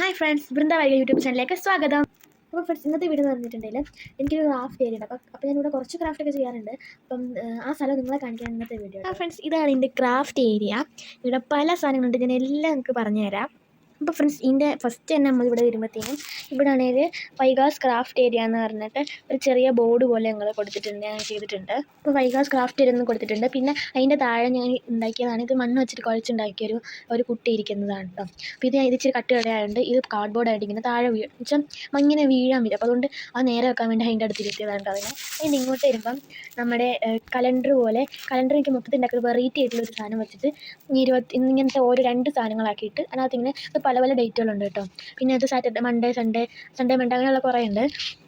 Hi friends, Vrinda വൈക YouTube ചാനലിലേക്ക് സ്വാഗതം. അപ്പോൾ ഫ്രണ്ട്സ്, ഇന്നത്തെ വീഡിയോ എന്ന് പറഞ്ഞിട്ടുണ്ടെങ്കിൽ എനിക്കൊരു ക്രാഫ്റ്റ് ഏരിയ ഉണ്ട്. അപ്പോൾ ഞാനിവിടെ കുറച്ച് ക്രാഫ്റ്റൊക്കെ ചെയ്യാറുണ്ട്. അപ്പം ആ സ്ഥലം നിങ്ങളെ കാണിക്കാൻ ഇന്നത്തെ വീഡിയോ. ഫ്രണ്ട്സ്, ഇതാണ് എൻ്റെ ക്രാഫ്റ്റ് ഏരിയ. ഇവിടെ പല സാധനങ്ങളുണ്ട്, ഞാൻ എല്ലാം നിങ്ങൾക്ക് പറഞ്ഞു തരാം. അപ്പോൾ ഫ്രണ്ട്സ്, ഇതിൻ്റെ ഫസ്റ്റ് തന്നെ നമ്മളിവിടെ വരുമ്പോഴത്തേക്കും ഇവിടെ ആണെങ്കിൽ വൈഗാസ് ക്രാഫ്റ്റ് ഏരിയ എന്ന് പറഞ്ഞിട്ട് ഒരു ചെറിയ ബോർഡ് പോലെ ഞങ്ങൾ കൊടുത്തിട്ടുണ്ട്, ഞാൻ ചെയ്തിട്ടുണ്ട്. അപ്പോൾ വൈഗാസ് ക്രാഫ്റ്റ് ഏരിയ എന്ന് കൊടുത്തിട്ടുണ്ട്. പിന്നെ അതിൻ്റെ താഴെ ഞാൻ ഉണ്ടാക്കിയതാണ്, ഇത് മണ്ണ് വെച്ചിട്ട് കുഴച്ചുണ്ടാക്കിയൊരു ഒരു കുട്ടി ഇരിക്കുന്നതാണ് കേട്ടോ. അപ്പോൾ ഇത് ഇച്ചിരി കട്ട് കടയായതുകൊണ്ട് ഇത് കാർഡ്ബോർഡായിട്ട് ഇങ്ങനെ താഴെ വെച്ചാൽ ഇങ്ങനെ വീഴാൻ വരും. അപ്പോൾ അതുകൊണ്ട് അത് നേരെ വെക്കാൻ വേണ്ടി അതിൻ്റെ അടുത്ത് ഇരുത്തിയതാണ് കേട്ടോ. അതിന് ഇങ്ങോട്ട് വരുമ്പം നമ്മുടെ കലണ്ടർ പോലെ, കലണ്ടർ എനിക്ക് മൊത്തത്തിൽ ഉണ്ടാക്കിയത് വെറൈറ്റി ആയിട്ടുള്ളൊരു സാധനം വെച്ചിട്ട് ഇങ്ങനത്തെ ഓരോ 2 സാധനങ്ങളാക്കിയിട്ട് അതിനകത്ത് ഇങ്ങനെ പല പല ഡേറ്റുകളുണ്ട് കേട്ടോ. പിന്നെ അത് സാറ്റർഡേ, മൺഡേ, സൺഡേ മൺഡേ അങ്ങനെയുള്ള കുറേ ഉണ്ട്.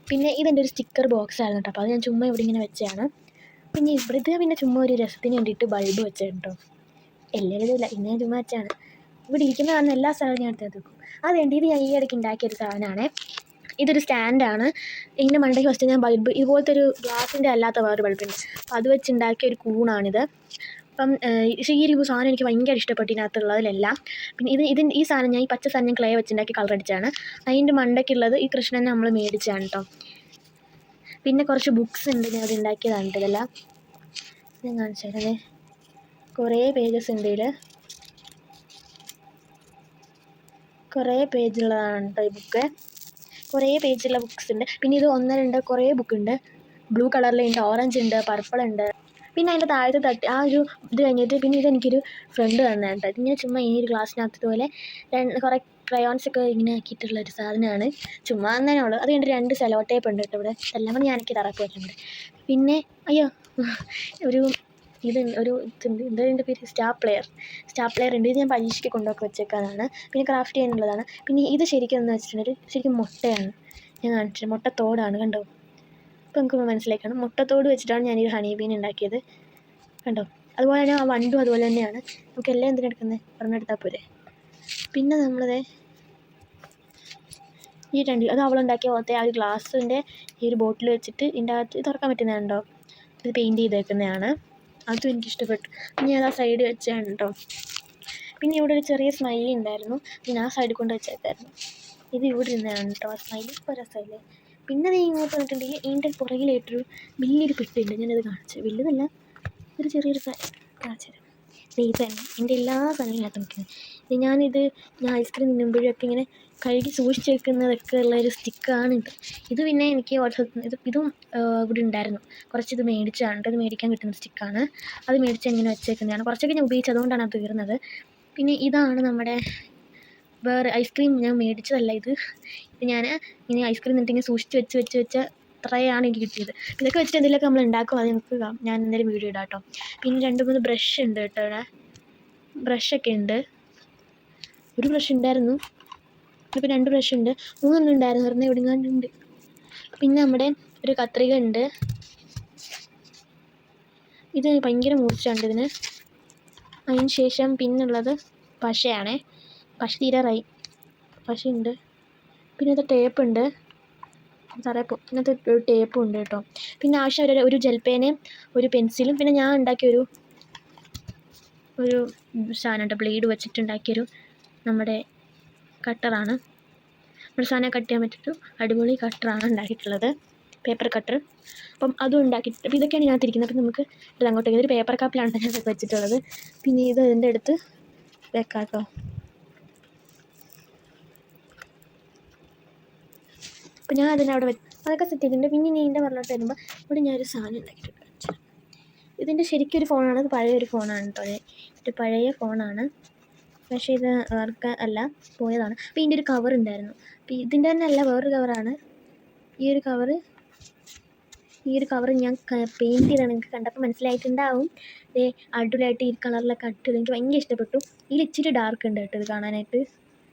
പിന്നെ ഇതെൻ്റെ ഒരു സ്റ്റിക്കർ ബോക്സ് ആയിരുന്നു കേട്ടോ. അപ്പോൾ അത് ഞാൻ ചുമ്മാ ഇവിടെ ഇങ്ങനെ വെച്ചതാണ്. പിന്നെ ഇവിടുത്തെ പിന്നെ ചുമ്മാ ഒരു രസത്തിന് വേണ്ടിയിട്ട് ബൾബ് വെച്ചിട്ടുണ്ട് കേട്ടോ. എല്ലാവരും ഇതില്ല, പിന്നെ ഞാൻ ചുമ്മാ വെച്ചാണ്. ഇവിടെ ഇരിക്കുന്ന കാണുന്ന എല്ലാ സാധനവും ഞാൻ എടുത്ത് വെക്കും. അതുകൊണ്ട് ഇത് ഞാൻ ഈ ഇടയ്ക്ക് ഉണ്ടാക്കിയൊരു സാധനമാണ്. ഇതൊരു സ്റ്റാൻഡാണ്. ഇതിൻ്റെ മണ്ടയ്ക്ക് ഫസ്റ്റ് ഞാൻ ബൾബ് ഇതുപോലത്തെ ഒരു ഗ്ലാസിൻ്റെ അല്ലാത്ത വേറൊരു ബൾബുണ്ട്, അപ്പോൾ അത് വെച്ചുണ്ടാക്കിയ ഒരു കൂണാണിത്. അപ്പം ഈ ഒരു സാധനം എനിക്ക് ഭയങ്കര ഇഷ്ടപ്പെട്ടു ഇതിനകത്തുള്ളതിലെല്ലാം. പിന്നെ ഈ സാധനം ഞാൻ ഈ പച്ച സാധനം ഞാൻ ക്ലേ വെച്ചുണ്ടാക്കി കളർ അടിച്ചാണ്. അതിൻ്റെ മണ്ടയ്ക്കുള്ളത് ഈ കൃഷ്ണനെ നമ്മൾ മേടിച്ചാണ് കേട്ടോ. പിന്നെ കുറച്ച് ബുക്സ് ഉണ്ട്, ഞാൻ അത് ഉണ്ടാക്കിയതാണ് ഇതെല്ലാം. ഞാൻ കാണിച്ചു തരാം. കുറേ പേജസ് ഉണ്ട് ഇതിൽ, കുറേ പേജുള്ളതാണ് കേട്ടോ ഈ ബുക്ക്. കുറേ പേജുള്ള ബുക്സ് ഉണ്ട്. പിന്നെ ഇത് 1, 2 കുറേ ബുക്കുണ്ട്. ബ്ലൂ കളറിലുണ്ട്, ഓറഞ്ച് ഉണ്ട്, പർപ്പിൾ ഉണ്ട്. പിന്നെ അതിൻ്റെ താഴത്തെ തട്ടി ആ ഒരു ഇത് കഴിഞ്ഞിട്ട് പിന്നെ ഇതെനിക്കൊരു ഫ്രണ്ട് തന്നതാണ് കേട്ടോ. ഇതിങ്ങനെ ചുമ്മാ ഈ ഒരു ഗ്ലാസ്സിനകത്ത് ഇതുപോലെ കുറേ ക്രയോൺസൊക്കെ ഇങ്ങനെ ആക്കിയിട്ടുള്ളൊരു സാധനമാണ്. ചുമ്മാ തന്നെ ഉള്ളൂ. അത് കഴിഞ്ഞിട്ട് 2 സെലോ ടേപ്പ് ഉണ്ട് കേട്ടോ ഇവിടെ. എല്ലാം കൂടി ഞാനെനിക്ക് ഇറക്കി വെച്ചിട്ടുണ്ട്. പിന്നെ അയ്യോ ഒരു ഇതുണ്ട്, എന്താ ഇതിൻ്റെ പേര്, സ്റ്റാപ്ലെയർ ഉണ്ട്. ഇത് ഞാൻ പരീക്ഷയ്ക്ക് കൊണ്ടുപോയി വെച്ചേക്കാനാണ്. പിന്നെ ക്രാഫ്റ്റ് ചെയ്യാനുള്ളതാണ്. പിന്നെ ഇത് ശരിക്കും എന്ന് വെച്ചിട്ടുണ്ടെങ്കിൽ ശരിക്കും മുട്ടയാണ്. ഞാൻ കാണിച്ചിട്ട് മുട്ടത്തോടാണ്, കണ്ടോ. അപ്പോൾ നമുക്ക് മനസ്സിലാക്കണം, മുട്ടത്തോട് വെച്ചിട്ടാണ് ഞാനീ ഹണി ബീൻ ഉണ്ടാക്കിയത്, കണ്ടോ. അതുപോലെ തന്നെ ആ വണ്ടും അതുപോലെ തന്നെയാണ്. നമുക്ക് എല്ലാം എന്തിനെടുക്കുന്നത് പറഞ്ഞെടുത്താൽ പോരെ. പിന്നെ നമ്മളത് ഈ 2 അത് അവളുണ്ടാക്കിയ പോലത്തെ ആ ഒരു ഗ്ലാസിൻ്റെ ഈ ഒരു ബോട്ടിൽ വെച്ചിട്ട് ഇതിൻ്റെ അകത്ത് തുറക്കാൻ പറ്റുന്നതുണ്ടോ, ഇത് പെയിൻറ്റ് ചെയ്തേക്കുന്നതാണ്. അതും എനിക്കിഷ്ടപ്പെട്ടു. ഞാൻ ആ സൈഡ് വെച്ചാണ് കേട്ടോ. പിന്നെ ഇവിടെ ഒരു ചെറിയ സ്മൈലി ഉണ്ടായിരുന്നു, ഞാൻ ആ സൈഡിൽ കൊണ്ട് വെച്ചേക്കായിരുന്നു. ഇത് ഇവിടെ ഇരുന്നതാണ് കേട്ടോ ആ സ്മൈലി. ഇപ്പോൾ രസമില്ലേ. പിന്നെ അത് ഇങ്ങോട്ട് വന്നിട്ടുണ്ടെങ്കിൽ ഇതിൻ്റെ പുറകിലായിട്ടൊരു വലിയൊരു പെട്ടുണ്ട്, ഞാനത് കാണിച്ചു. വലുതല്ല, ഒരു ചെറിയൊരു കാണിച്ചു തരാം. ഇത് തന്നെ എൻ്റെ എല്ലാ സാധനങ്ങളിനകത്ത് നിൽക്കുന്നത്. ഞാൻ ഐസ്ക്രീം തിന്നുമ്പോഴൊക്കെ ഇങ്ങനെ കഴുകി സൂക്ഷിച്ച് വെക്കുന്നതൊക്കെ ഉള്ളൊരു സ്റ്റിക്കാണിത്. ഇത് പിന്നെ എനിക്ക് ഇതും ഇവിടെ ഉണ്ടായിരുന്നു. കുറച്ചിത് മേടിച്ചാണ്, ഇത് മേടിക്കാൻ കിട്ടുന്ന സ്റ്റിക്കാണ്. അത് മേടിച്ച് ഇങ്ങനെ വെച്ചേക്കുന്നതാണ്. കുറച്ചൊക്കെ ഞാൻ ഉപയോഗിച്ചത്, അതുകൊണ്ടാണ് അത് തീർന്നത്. പിന്നെ ഇതാണ് നമ്മുടെ വേറെ ഐസ്ക്രീം, ഞാൻ മേടിച്ചതല്ല ഇത് ഞാൻ ഇങ്ങനെ ഐസ്ക്രീം നിന്നിട്ടിങ്ങനെ സൂക്ഷിച്ച് വെച്ച അത്രയാണ് എനിക്ക് കിട്ടിയത്. ഇതൊക്കെ വെച്ചിട്ട് എന്തെങ്കിലുമൊക്കെ നമ്മൾ ഉണ്ടാക്കും, അത് നമുക്ക് ഞാൻ എന്തായാലും വീഡിയോ ഇടാം കേട്ടോ. പിന്നെ 2, 3 ബ്രഷ് ഉണ്ട് കേട്ടോ ഇവിടെ. ബ്രഷൊക്കെ ഉണ്ട്. ഒരു ബ്രഷ് ഉണ്ടായിരുന്നു, ഇപ്പോൾ 2 ബ്രഷ് ഉണ്ട്. 3 ഉണ്ടായിരുന്നു, പറഞ്ഞാൽ എവിടെങ്ങാണ്ടുണ്ട്. പിന്നെ നമ്മുടെ ഒരു കത്രിക ഉണ്ട്. ഇത് ഭയങ്കര മൂർച്ചയുണ്ട് ഇതിന്. അതിന് ശേഷം പിന്നുള്ളത് പശയാണേ. പശ തീരാറായി, പശയുണ്ട്. പിന്നെ അത് ടേപ്പുണ്ട്, ഇന്നത്തെ ഒരു ടേപ്പും ഉണ്ട് കേട്ടോ. പിന്നെ ആവശ്യം ഒരു ജെൽ പേനയും ഒരു പെൻസിലും. പിന്നെ ഞാൻ ഉണ്ടാക്കിയൊരു സാധനം ബ്ലേഡ് വെച്ചിട്ടുണ്ടാക്കിയൊരു നമ്മുടെ കട്ടറാണ്. നമ്മുടെ സാധനം കട്ട് ചെയ്യാൻ പറ്റിയൊരു അടിപൊളി കട്ടറാണ് ഉണ്ടാക്കിയിട്ടുള്ളത്, പേപ്പർ കട്ടർ. അപ്പം അതും ഉണ്ടാക്കിയിട്ട്, അപ്പോൾ ഇതൊക്കെയാണ് ഇതിനകത്തിരിക്കുന്നത്. അപ്പം നമുക്ക് ഇത് അങ്ങോട്ടേക്ക് ഒരു പേപ്പർ കാപ്പിലാണ് ഞാൻ വെച്ചിട്ടുള്ളത്. പിന്നെ ഇത് ഇതിൻ്റെ അടുത്ത് വെക്കാം കേട്ടോ. അപ്പോൾ ഞാൻ അതിനവിടെ അതൊക്കെ സെറ്റ് ചെയ്തിട്ടുണ്ട്. പിന്നെ ഇനി ഇതിൻ്റെ പറഞ്ഞിട്ട് വരുമ്പോൾ ഇവിടെ ഞാനൊരു സാധനം ഉണ്ടാക്കിയിട്ടുണ്ട്. ഇതിൻ്റെ ശരിക്കും ഒരു ഫോണാണ്, ഇത് പഴയൊരു ഫോണാണ് കേട്ടോ. ഇത് പഴയ ഫോണാണ്, പക്ഷേ ഇത് വർക്ക് അല്ല, പോയതാണ്. അപ്പോൾ ഇതിൻ്റെ ഒരു കവർ ഉണ്ടായിരുന്നു. അപ്പോൾ ഇതിൻ്റെ തന്നെ അല്ല, വേറൊരു കവറാണ്. ഈ ഒരു കവർ ഞാൻ പെയിൻറ്റ് ചെയ്താണ്, നിങ്ങൾക്ക് കണ്ടപ്പോൾ മനസ്സിലായിട്ടുണ്ടാവും. ഇത് അടിപൊളിയായിട്ട് ഈ കളറിലൊക്കെ അടിപൊളി, എനിക്ക് ഭയങ്കര ഇഷ്ടപ്പെട്ടു. ഇതിൽ ഇച്ചിരി ഡാർക്ക് ഉണ്ട് കേട്ടോ ഇത് കാണാനായിട്ട്,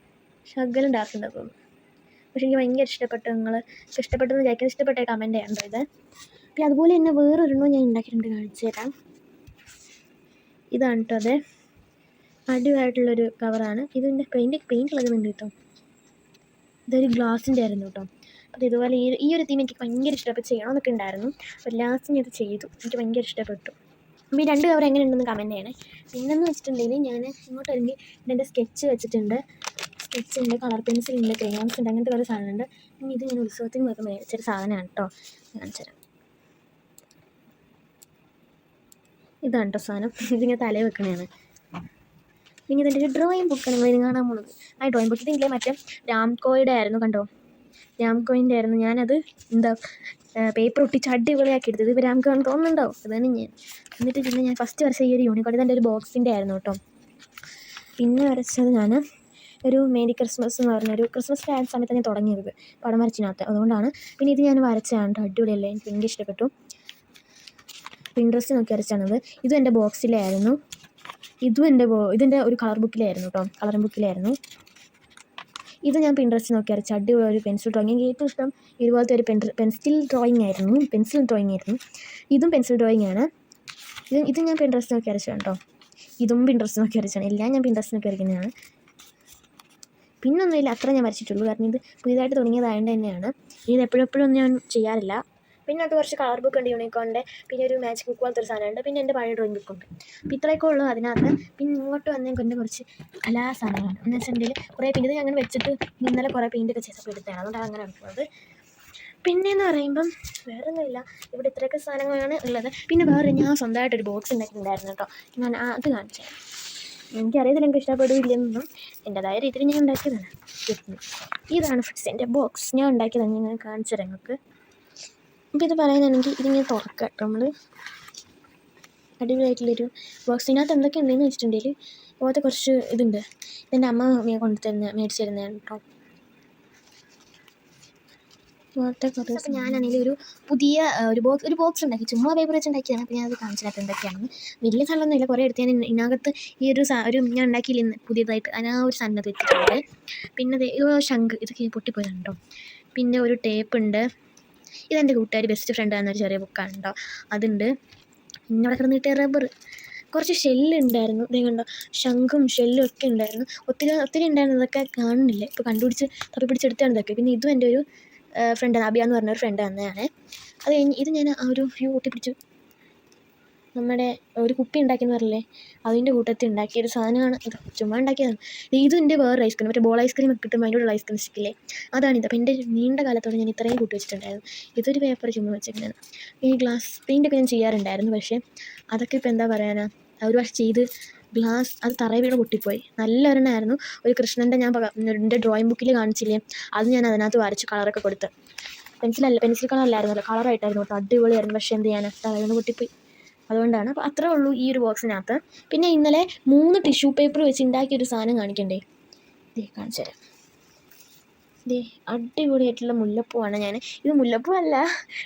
ശകലം ഡാർക്ക് ഉണ്ട്. അപ്പോൾ പക്ഷേ എനിക്ക് ഭയങ്കര ഇഷ്ടപ്പെട്ടു. നിങ്ങൾ ഇഷ്ടപ്പെട്ടെന്ന് വിചാരിക്കുന്നത്, ഇഷ്ടപ്പെട്ട കമൻറ്റ് ചെയ്യണ്ടോ ഇത്. പിന്നെ അതുപോലെ തന്നെ വേറൊരെണ്ണം ഞാൻ ഉണ്ടാക്കിയിട്ടുണ്ട്, കാണിച്ചു തരാം. ഇതാണ് കേട്ടോ അത്, അടിപൊളിയായിട്ടുള്ളൊരു കവറാണ്. ഇതിൻ്റെ പെയിൻറ്റ് ഇളകുന്നുണ്ട് കേട്ടോ. ഇതൊരു ഗ്ലാസിൻ്റെ ആയിരുന്നു കേട്ടോ. അപ്പോൾ ഇതുപോലെ ഈ ഒരു തീം എനിക്ക് ഭയങ്കര ഇഷ്ടപ്പെട്ടു, ചെയ്യണമെന്നൊക്കെ ഉണ്ടായിരുന്നു. അപ്പോൾ ലാസ്റ്റ് ഞാൻ ഇത് ചെയ്തു, എനിക്ക് ഭയങ്കര ഇഷ്ടപ്പെട്ടു. അപ്പോൾ ഈ 2 കവർ എങ്ങനെ ഉണ്ടെന്ന് കമൻറ്റ് ചെയ്യണേ. പിന്നെന്ന് വെച്ചിട്ടുണ്ടെങ്കിൽ ഞാൻ ഇങ്ങോട്ട് വരുമ്പോൾ എൻ്റെ സ്കെച്ച് വെച്ചിട്ടുണ്ട്. സ്കെച്ചുണ്ട്, കളർ പെൻസിലുണ്ട്, ക്രയോൺസ് ഉണ്ട്, അങ്ങനത്തെ കുറേ സാധനമുണ്ട്. പിന്നെ ഇത് ഞാൻ ഉത്സവത്തിന് പോയപ്പോൾ മേടിച്ചൊരു സാധനമാണ് കേട്ടോ, കാണിച്ചു തരാം. ഇതാണ് കേട്ടോ സാധനം. ഇതിങ്ങനെ തലയിൽ വെക്കണതാണ്. പിന്നെ ഇതിൻ്റെ ഒരു ഡ്രോയിങ് ബുക്കാണ് നിങ്ങൾ ഇത് കാണാൻ പോകുന്നത്. ആ ഡ്രോയിങ് ബുക്ക് ഇതില്ലേ മറ്റേ രാംകോയുടെ ആയിരുന്നു, കണ്ടോ, രാംകോയിൻ്റെ ആയിരുന്നു. ഞാനത് എന്താ പേപ്പർ ഒട്ടിച്ച് അടിപൊളിയാക്കി എടുത്തത്. ഇത് രാംകോയാണെന്ന് തോന്നുന്നുണ്ടാവും, അതാണ് ഞാൻ. എന്നിട്ട് പിന്നെ ഞാൻ ഫസ്റ്റ് വരച്ച ഈ ഒരു യൂണിക്കോൺ ഇതെൻ്റെ ഒരു ബോക്സിൻ്റെ ആയിരുന്നു കേട്ടോ. പിന്നെ വരച്ചത് ഞാൻ ഒരു മേരി ക്രിസ്മസ് എന്ന് പറഞ്ഞൊരു ക്രിസ്മസ് ആ സമയത്ത് ഞാൻ തുടങ്ങിയത് പടം വരച്ചിനകത്ത്, അതുകൊണ്ടാണ്. പിന്നെ ഇത് ഞാൻ വരച്ചതാണ് കേട്ടോ, അടിപൊളിയല്ലേ, എനിക്ക് ഭയങ്കര ഇഷ്ടപ്പെട്ടു. പിൻട്രസ്റ്റ് നോക്കി വരച്ചാണത്. ഇതും എൻ്റെ ബോക്സിലായിരുന്നു. ഇതും ഇതിൻ്റെ ഒരു കളർ ബുക്കിലായിരുന്നു കേട്ടോ, കളറിംഗ് ബുക്കിലായിരുന്നു. ഇത് ഞാൻ പിൻട്രസ്റ്റ് നോക്കി വരച്ച അടിപൊളി ഒരു പെൻസിൽ ഡ്രോയിങ്. എനിക്ക് ഏറ്റവും ഇഷ്ടം ഇതുപോലത്തെ ഒരു പെൻസിൽ ഡ്രോയിങ് ആയിരുന്നു. ഇതും പെൻസിൽ ഡ്രോയിങ് ആണ്. ഇത് ഞാൻ പിൻട്രസ്റ്റ് നോക്കി വരച്ചതാണ് കേട്ടോ. ഇതും പിൻട്രസ്റ്റ് നോക്കി വരച്ചാണ്. എല്ലാം ഞാൻ പിൻട്രസ്റ്റ് നോക്കി വരയ്ക്കുന്നതാണ്. പിന്നൊന്നുമില്ല, അത്ര ഞാൻ വരച്ചിട്ടുള്ളൂ. കാരണം ഇത് പുതിയതായിട്ട് തുടങ്ങിയതായതുകൊണ്ട് തന്നെയാണ്. ഇത് എപ്പോഴും ഞാൻ ചെയ്യാറില്ല. പിന്നെ അത് കുറച്ച് കളർ ബുക്ക് ഉണ്ട് യൂണിക്കോണിൻ്റെ, പിന്നെ ഒരു മാജിക് ബുക്ക് പോലത്തെ ഒരു സാധനമുണ്ട്, പിന്നെ എൻ്റെ പഴയ ഡ്രോയിങ് ബുക്കുണ്ട്. അപ്പോൾ ഇത്രയൊക്കെ ഉള്ളൂ അതിനകത്ത്. പിന്നെ ഇങ്ങോട്ട് വന്നേക്കൊണ്ട് കുറച്ച് കലാസാധനങ്ങളാണ്. എന്ന് വെച്ചിട്ടുണ്ടെങ്കിൽ കുറേ പെയിൻറ്റ് ഞാൻ അങ്ങനെ വെച്ചിട്ട് ഇന്നലെ കുറേ പെയിൻറ്റൊക്കെ ചെയ്തപ്പോൾ എടുത്തതാണ്, അതുകൊണ്ടാണ് അങ്ങനെ എടുക്കുന്നത്. പിന്നെയെന്ന് പറയുമ്പം വേറെ ഒന്നുമില്ല, ഇവിടെ ഇത്രയൊക്കെ സാധനങ്ങളാണ് ഉള്ളത്. പിന്നെ വേറെ ഞാൻ സ്വന്തമായിട്ടൊരു ബോക്സ് ഉണ്ടാക്കിയിട്ടുണ്ടായിരുന്നു കേട്ടോ, ഞാൻ അത് കാണിച്ചു തരാം. എനിക്കറിയത്തില്ല എനിക്ക് ഇഷ്ടപ്പെടുകയില്ലെന്നും, എൻ്റെതായ രീതിയിൽ ഞാൻ ഉണ്ടാക്കിയതാണ്. ഇതാണ് ഫ്രണ്ട്സ് എൻ്റെ ബോക്സ്, ഞാൻ ഉണ്ടാക്കിയതാണ്. ഞാൻ കാണിച്ചു തരാം നിങ്ങൾക്ക്. അപ്പോൾ ഇത് പറയാനാണെങ്കിൽ ഇതിങ്ങനെ തുറക്കാം കേട്ടോ നമ്മൾ. അടിപൊളിയായിട്ടുള്ളൊരു ബോക്സിനകത്ത് എന്തൊക്കെയുണ്ടെന്ന് വെച്ചിട്ടുണ്ടെങ്കിൽ പോലത്തെ കുറച്ച് ഇതുണ്ട്. ഇതെൻ്റെ അമ്മ മേടിച്ചു തരുന്നതാണ് കേട്ടോ. അപ്പോൾ ഞാനാണെങ്കിൽ ഒരു പുതിയ ഒരു ബോക്സ് ഉണ്ടാക്കി, ചുമ്മാ പേപ്പർ വെച്ച് ഉണ്ടാക്കിയതാണ്. അപ്പോൾ ഞാനത് കാണിച്ചിട്ട് എന്തൊക്കെയാണെന്ന്. വലിയ സാധനമൊന്നുമില്ല, കുറേ എടുത്ത് ഞാൻ ഇതിനകത്ത് ഈ ഒരു ഞാൻ ഉണ്ടാക്കിയില്ല പുതിയതായിട്ട്, അതിനാ ഒരു സാധനം വെച്ചിട്ടുണ്ട്. പിന്നെ ശംഖ്, ഇതൊക്കെ പൊട്ടിപ്പോയതാണ് കേട്ടോ. പിന്നെ ഒരു ടേപ്പ് ഉണ്ട്. ഇതെൻ്റെ കൂട്ടുകാർ ബെസ്റ്റ് ഫ്രണ്ട് എന്നൊരു ചെറിയ ബുക്കാണ് കേട്ടോ, അതുണ്ട്. പിന്നെ അവിടെ കിടന്നിട്ട് റബ്ബർ, കുറച്ച് ഷെല്ലുണ്ടായിരുന്നു. ഇതേ കണ്ടോ, ശംഖും ഷെല്ലും ഒക്കെ ഉണ്ടായിരുന്നു. ഒത്തിരി ഉണ്ടായിരുന്നു, ഇതൊക്കെ കാണുന്നില്ല, ഇപ്പോൾ കണ്ടുപിടിച്ച് തപ്പിപ്പിടിച്ചെടുത്താണ് ഇതൊക്കെ. പിന്നെ ഇതും എൻ്റെ ഒരു ഫ്രണ്ട് അബിയ എന്ന് പറഞ്ഞൊരു ഫ്രണ്ട് തന്നെയാണ്. അത് കഴിഞ്ഞ് ഇത് ഞാൻ ആ ഒരു ഒട്ടിപ്പിടിച്ചു നമ്മുടെ ഒരു കുപ്പി ഉണ്ടാക്കിയെന്ന് പറഞ്ഞില്ലേ, അതിൻ്റെ കൂട്ടത്തിൽ ഉണ്ടാക്കിയൊരു സാധനമാണ് ഇത്. ചുമ്മാ ഉണ്ടാക്കിയതാണ്. ഇതും എൻ്റെ വേറൊരു ഐസ്ക്രീം, മറ്റേ ബോൾ ഐസ്ക്രീം ഒക്കെ കിട്ടുമ്പോൾ അതിൻ്റെ ഉള്ള ഐസ്ക്രീം സ്റ്റിക്കില്ലേ, അതാണിത്. അപ്പോൾ എൻ്റെ നീണ്ട കാലത്തോടെ ഞാൻ ഇത്രയും കൂട്ടി വെച്ചിട്ടുണ്ടായിരുന്നു. ഇതൊരു പേപ്പർ ചുമ്മാ വെച്ചിട്ടുണ്ടായിരുന്നു. ഈ ഗ്ലാസ് പെയിൻ്റൊക്കെ ഞാൻ ചെയ്യാറുണ്ടായിരുന്നു, പക്ഷേ അതൊക്കെ ഇപ്പോൾ എന്താ പറയാനാ, ഒരു വർഷം ചെയ്ത് ഗ്ലാസ് അത് തറയിൽ വീണ് പൊട്ടിപ്പോയി. നല്ലൊരെണ്ണമായിരുന്നു. ഒരു കൃഷ്ണൻ്റെ ഞാൻ എൻ്റെ ഡ്രോയിങ് ബുക്കിൽ കാണിച്ചില്ലേ, അത് ഞാൻ അതിനകത്ത് വരച്ച് കളറൊക്കെ കൊടുത്ത്. പെൻസിൽ കളറല്ലായിരുന്നല്ലോ, കളറായിട്ടായിരുന്നു കേട്ടോ, അടിപൊളിയായിരുന്നു. പക്ഷേ എന്ത് ചെയ്യാനാണ്, തറയിൽ നിന്ന് പൊട്ടിപ്പോയി, അതുകൊണ്ടാണ്. അപ്പോൾ അത്രേ ഉള്ളൂ ഈ ഒരു ബോക്സിനകത്ത്. പിന്നെ ഇന്നലെ 3 ടിഷ്യൂ പേപ്പർ വെച്ച് ഉണ്ടാക്കിയൊരു സാധനം കാണിക്കണ്ടേ, കാണിച്ചു തരാം. അടിപൊളിയായിട്ടുള്ള മുല്ലപ്പൂവാണ്. ഇത് മുല്ലപ്പൂ അല്ല,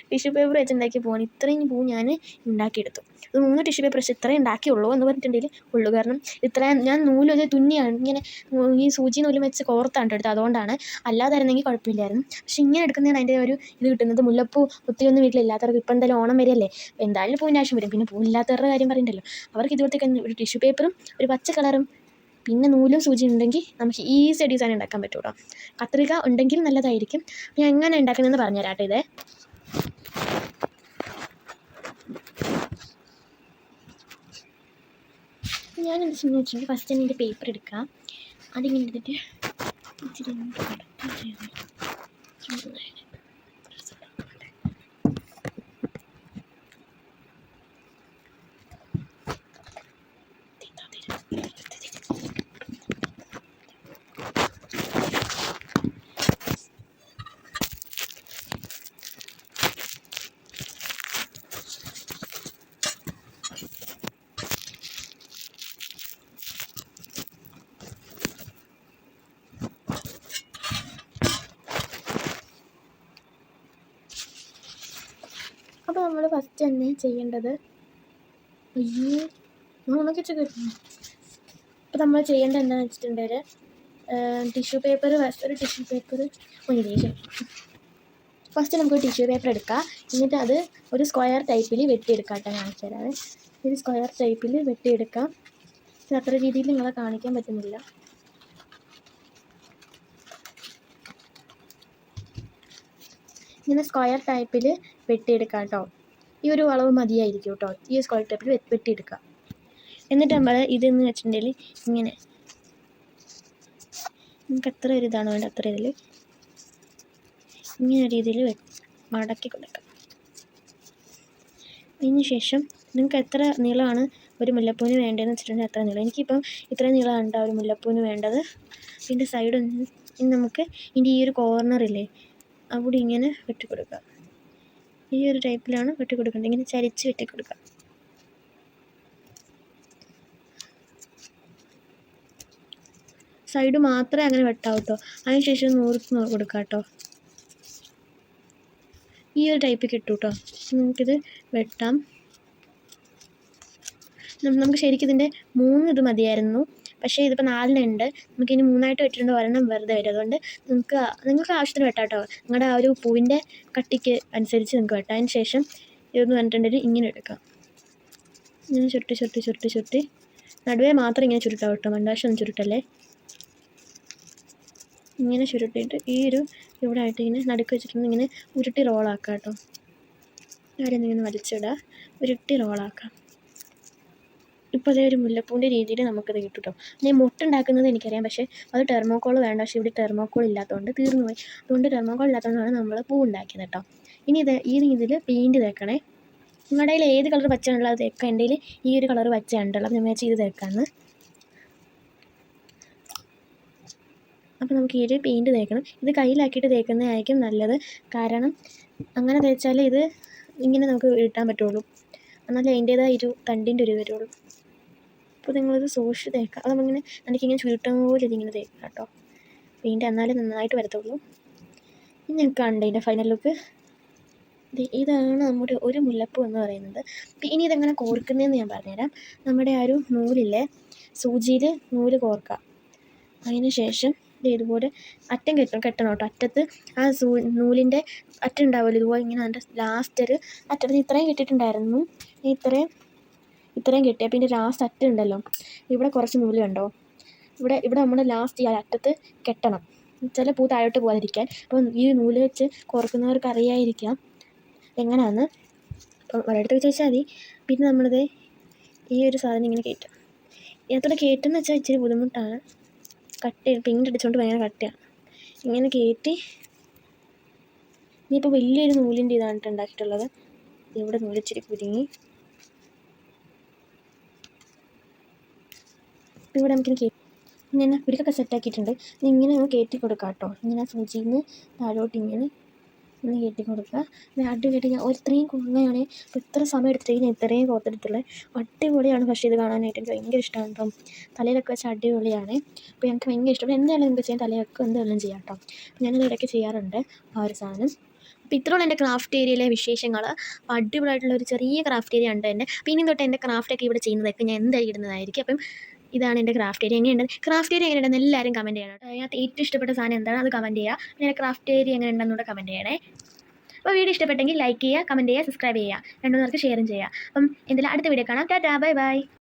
ടിഷ്യൂ പേപ്പർ വെച്ചുണ്ടാക്കിയ പൂവാണ്. ഇത്രയും പൂ ഞാൻ ഉണ്ടാക്കിയെടുത്തു. ഇത് 3 ടിഷ്യൂ പേപ്പർ വെച്ച് ഇത്രയും ഉണ്ടാക്കിയുള്ളൂ എന്ന് പറഞ്ഞിട്ടുണ്ടെങ്കിൽ ഉള്ളൂ. കാരണം ഇത്രയും ഞാൻ നൂലൊക്കെ തുന്നിയാണ്, ഇങ്ങനെ ഈ സൂചി നൂലും വെച്ച് കോർത്താണ് എടുത്തത്, അതുകൊണ്ടാണ്. അല്ലാതായിരുന്നെങ്കിൽ കുഴപ്പമില്ലായിരുന്നു. പക്ഷെ ഇങ്ങനെ എടുക്കുന്നതാണ് അതിൻ്റെ ഒരു ഇത് കിട്ടുന്നത്. മുല്ലപ്പൂ ഒത്തിരിയൊന്നും വീട്ടിലില്ലാത്തവർക്ക് ഇപ്പം എന്തായാലും ഓണം വരെയല്ലേ, എന്തായാലും പൂവിൻ്റെ ആവശ്യം വരും. പിന്നെ പൂവില്ലാത്തവരുടെ കാര്യം പറയണ്ടല്ലോ, അവർക്ക് ഇതുപോലത്തേക്ക് ഒരു ടിഷ്യൂ പേപ്പറും ഒരു പച്ച കളറും പിന്നെ നൂലും സൂചി ഉണ്ടെങ്കിൽ നമുക്ക് ഈസി ഡിസൈൻ ഉണ്ടാക്കാൻ പറ്റും കേട്ടോ. കത്രിക ഉണ്ടെങ്കിൽ നല്ലതായിരിക്കും. ഞാൻ എങ്ങനെ ഉണ്ടാക്കുന്നതെന്ന് പറഞ്ഞുതരാം കേട്ടോ. ഞാൻ എന്താ ചെയ്യുന്നത് വെച്ചിട്ടുണ്ടെങ്കിൽ ഫസ്റ്റ് തന്നെ എൻ്റെ പേപ്പർ എടുക്കാം. അതിങ്ങനെ എടുത്തിട്ട് ഇച്ചിരി അപ്പോൾ നമ്മൾ ഫസ്റ്റ് തന്നെ ചെയ്യേണ്ടത്, നമുക്ക് കിട്ടുന്നു. അപ്പോൾ നമ്മൾ ചെയ്യേണ്ടത് എന്താണെന്ന് വെച്ചിട്ടുണ്ടെങ്കിൽ ടിഷ്യൂ പേപ്പർ, ഒരു ടിഷ്യൂ പേപ്പർ ഫസ്റ്റ് നമുക്ക് ടിഷ്യൂ പേപ്പർ എടുക്കാം. എന്നിട്ട് അത് ഒരു സ്ക്വയർ ടൈപ്പിൽ വെട്ടിയെടുക്കാം കേട്ടോ. കാണിച്ചു തരാം. ഇത് സ്ക്വയർ ടൈപ്പിൽ വെട്ടിയെടുക്കാം. ഇത് അത്ര രീതിയിൽ നിങ്ങളെ കാണിക്കാൻ പറ്റുന്നില്ല. ഇങ്ങനെ സ്ക്വയർ ടൈപ്പിൽ വെട്ടിയെടുക്കാം കേട്ടോ. ഈ ഒരു അളവ് മതിയായിരിക്കും കേട്ടോ. ഈ സ്ക്വയർ ടൈപ്പിൽ വെട്ടിയെടുക്കുക. എന്നിട്ട് നമ്മൾ ഇതെന്ന് വെച്ചിട്ടുണ്ടെങ്കിൽ നിങ്ങൾക്ക് എത്ര ഒരു ഇതാണ് വേണ്ടത് അത്ര ഇതിൽ ഇങ്ങനെ രീതിയിൽ മടക്കി കൊടുക്കാം. അതിന് ശേഷം നിങ്ങൾക്ക് എത്ര നീളമാണ് ഒരു മുല്ലപ്പൂവിന് വേണ്ടതെന്ന് വെച്ചിട്ടുണ്ടെങ്കിൽ അത്ര നീളം. എനിക്കിപ്പം ഇത്രയും നീളമാണ് ഒരു മുല്ലപ്പൂവിന് വേണ്ടത്. ഇതിൻ്റെ സൈഡ് ഇനി നമുക്ക് ഇതിൻ്റെ ഈ ഒരു കോർണറില്ലേ അവിടെ ഇങ്ങനെ വെട്ടിക്കൊടുക്കാം. ഈ ഒരു ടൈപ്പിലാണ് വെട്ടിക്കൊടുക്കേണ്ടത്. ഇങ്ങനെ ചരിച്ച് വെട്ടിക്കൊടുക്കാം. സൈഡ് മാത്രമേ അങ്ങനെ വെട്ടാവൂ കേട്ടോ. അതിന് ശേഷം നൂർക്ക് കൊടുക്കാം കേട്ടോ. ഈ ഒരു ടൈപ്പ് കിട്ടും കേട്ടോ. നമുക്കിത് വെട്ടാം. നമുക്ക് ശരിക്കും ഇതിൻ്റെ 3 ഇത് മതിയായിരുന്നു, പക്ഷേ ഇതിപ്പോൾ 4 ഉണ്ട്. നമുക്കിനി 3ആയിട്ട് വെട്ടിട്ടുണ്ട്, ഒരെണ്ണം വെറുതെ വരും. അതുകൊണ്ട് നിങ്ങൾക്ക് ആവശ്യത്തിന് വെട്ടാം കേട്ടോ. നിങ്ങളുടെ ആ ഒരു പൂവിൻ്റെ കട്ടിക്ക് അനുസരിച്ച് നിങ്ങൾക്ക് വെട്ടാം. അതിന് ശേഷം ഇതൊന്ന് പറഞ്ഞിട്ടുണ്ടെങ്കിൽ ഇങ്ങനെ എടുക്കാം. ഇങ്ങനെ ചുരുട്ടി നടുവേ മാത്രം ഇങ്ങനെ ചുരുട്ടാം കേട്ടോ. മണ്ടാശം ഒന്നും ചുരുട്ടല്ലേ. ഇങ്ങനെ ചുരുട്ടിയിട്ട് ഈ ഒരു ഇവിടെ ആയിട്ട് ഇങ്ങനെ നടുക്ക് വെച്ചിട്ടുണ്ട് ഇങ്ങനെ ഉരുട്ടി റോളാക്കാം കേട്ടോ. ആരും ഇങ്ങനെ വലിച്ചിടുക, ഉരുട്ടി റോളാക്കാം. ഇപ്പോൾ അതേ ഒരു മുല്ലപ്പൂവിൻ്റെ രീതിയിൽ നമുക്കത് കിട്ടും കേട്ടോ. ഞാൻ മുട്ടുണ്ടാക്കുന്നത് എനിക്കറിയാം, പക്ഷേ അത് ടെർമോക്കോൾ വേണ്ട. പക്ഷേ ഇവിടെ ടെർമോക്കോൾ ഇല്ലാത്തതുകൊണ്ട് തീർന്നു പോയി. അതുകൊണ്ട് ടെർമോക്കോൾ ഇല്ലാത്തതുകൊണ്ടാണ് നമ്മൾ പൂ ഉണ്ടാക്കിയത് കേട്ടോ. ഇനി ഈ രീതിയിൽ പെയിൻറ്റ് തേക്കണേ. നിങ്ങളുടെ കയ്യിൽ ഏത് കളർ പച്ചയാണുള്ളത് അത് തേക്കാം. എൻ്റെ കയ്യിൽ ഈ ഒരു കളർ പച്ചയാണുള്ളത്, അപ്പോൾ ഞാൻ ചെയ്ത് തേക്കാമെന്ന്. അപ്പോൾ നമുക്ക് ഈ ഒരു പെയിൻറ്റ് തേക്കണം. ഇത് കയ്യിലാക്കിയിട്ട് തേക്കുന്നതായിരിക്കും നല്ലത്. കാരണം അങ്ങനെ തേച്ചാൽ ഇത് ഇങ്ങനെ നമുക്ക് ഇട്ടാൻ പറ്റുള്ളൂ. എന്നാലേ അതിൻ്റേതായ ഒരു തണ്ടിൻ്റെ ഒരു വരുള്ളൂ. അപ്പോൾ നിങ്ങളിത് സൂക്ഷിച്ച് തേക്കുക. അത് നമ്മളിങ്ങനെ എനിക്കിങ്ങനെ ചുരുട്ടം പോലെ ഇതിങ്ങനെ തേക്കുക കേട്ടോ. പെയിൻറ്റ് എന്നാലേ നന്നായിട്ട് വരത്തുള്ളൂ. ഇനി ഞങ്ങൾക്ക് കണ്ടു ഇതിൻ്റെ ഫൈനൽ ലുക്ക്. ഇതാണ് നമ്മുടെ ഒരു മുല്ലപ്പൂ എന്ന് പറയുന്നത്. ഇനി ഇതെങ്ങനെ കോർക്കുന്നതെന്ന് ഞാൻ പറഞ്ഞുതരാം. നമ്മുടെ ആ ഒരു നൂലില്ലേ, സൂചിയിൽ നൂല് കോർക്കുക. അതിന് ശേഷം ഇതുപോലെ അറ്റം കെട്ടണം കേട്ടോ. അറ്റത്ത് ആ നൂലിൻ്റെ അറ്റം ഉണ്ടാവുമല്ലോ ഇതുപോലെ ഇങ്ങനെ. അതിൻ്റെ ലാസ്റ്റ് ഒരു അറ്റത്ത് ഇത്രയും കെട്ടിയിട്ടുണ്ടായിരുന്നു. ഇത്രയും കെട്ടിയ പിന്നെ ലാസ്റ്റ് അറ്റം ഉണ്ടല്ലോ, ഇവിടെ കുറച്ച് നൂല് കണ്ടോ. ഇവിടെ നമ്മൾ ലാസ്റ്റ് ഈ അറ്റത്ത് കെട്ടണം, ചില പൂ താഴോട്ട് പോകാതിരിക്കാൻ. അപ്പം ഈ നൂല് വെച്ച് കോർക്കുന്നവർക്ക് അറിയാതിരിക്കാം എങ്ങനെയാണെന്ന്. അപ്പം ഒരിടത്ത് ചോദിച്ചാൽ മതി. പിന്നെ നമ്മളിത് ഈ ഒരു സാധനം ഇങ്ങനെ കയറ്റും. ഇതിനകത്തോടെ കയറ്റുമെന്ന് വെച്ചാൽ ഇച്ചിരി ബുദ്ധിമുട്ടാണ്. പെയിൻ്റ് അടിച്ചുകൊണ്ട് ഭയങ്കര കട്ടിയാണ്. ഇങ്ങനെ കയറ്റി ഇനിയിപ്പോൾ വലിയൊരു നൂലിൻ്റെ ഇതാണ് ഉണ്ടാക്കിയിട്ടുള്ളത്. ഇവിടെ നൂലിച്ചിരി കുരുങ്ങി. ഇവിടെ നമുക്കിനി ഇങ്ങനെ കുരുക്കൊക്കെ സെറ്റാക്കിയിട്ടുണ്ട്. ഇങ്ങനെ ഒന്ന് കയറ്റി കൊടുക്കാം കേട്ടോ. ഇങ്ങനെ സൂചിയിൽ നിന്ന് താഴോട്ട് ഇങ്ങനെ ഒന്ന് കയറ്റി കൊടുക്കുക. അടിപൊളിയായിട്ട് ഞാൻ ഇത്രയും കുങ്ങയാണ്. അപ്പോൾ ഇത്ര സമയം എടുത്തിട്ട് ഞാൻ ഇത്രയും കോർത്തെടുത്തുള്ളത്. അടിപൊളിയാണ്. പക്ഷേ ഇത് കാണാനായിട്ട് എനിക്ക് ഭയങ്കര ഇഷ്ടമാണ് കേട്ടോ. തലയിലൊക്കെ വെച്ചാൽ അടിപൊളിയാണ്. അപ്പോൾ ഞങ്ങൾക്ക് ഭയങ്കര ഇഷ്ടം. എന്തായാലും നിങ്ങൾക്ക് ചെയ്യാൻ തലയൊക്കെ എന്തെങ്കിലും ചെയ്യാം കേട്ടോ. ഞാനത് ഇടയ്ക്ക് ചെയ്യാറുണ്ട് ആ ഒരു സാധനം. അപ്പോൾ ഇത്രയുള്ള എൻ്റെ ക്രാഫ്റ്റ് ഏരിയയിലെ വിശേഷങ്ങൾ. അടിപൊളിയായിട്ടുള്ള ഒരു ചെറിയ ക്രാഫ്റ്റ് ഏരിയ ഉണ്ട് എൻ്റെ. പിന്നെ തൊട്ട് എൻ്റെ ക്രാഫ്റ്റൊക്കെ ഇവിടെ ചെയ്യുന്നതൊക്കെ ഞാൻ എന്തായാലും ഇടുന്നതായിരിക്കും. അപ്പം ഇതാണ് എൻ്റെ ക്രാഫ്റ്റ് ഏരിയ. എങ്ങനെയുണ്ട് ക്രാഫ്റ്റ് ഏരിയ എങ്ങനെയുണ്ടെന്ന് എല്ലാവരും കമൻറ്റ് ചെയ്യണം കേട്ടോ. അതിനകത്ത് ഏറ്റവും ഇഷ്ടപ്പെട്ട സാധനം എന്താണ് അത് കമൻറ്റ് ചെയ്യുക. പിന്നെ ക്രാഫ്റ്റ് ഏരിയ എങ്ങനെ ഉണ്ടെന്നൂടെ കമൻറ്റ് ചെയ്യണേ. അപ്പോൾ വീഡിയോ ഇഷ്ടപ്പെട്ടെങ്കിൽ ലൈക്ക് ചെയ്യുക, കമൻറ്റ് ചെയ്യുക, സബ്സ്ക്രൈബ് ചെയ്യുക, രണ്ടുപേർക്ക് ഷെയറും ചെയ്യുക. അപ്പം എന്തെങ്കിലും അടുത്ത വീഡിയോ കാണാം. Tata, bye bye.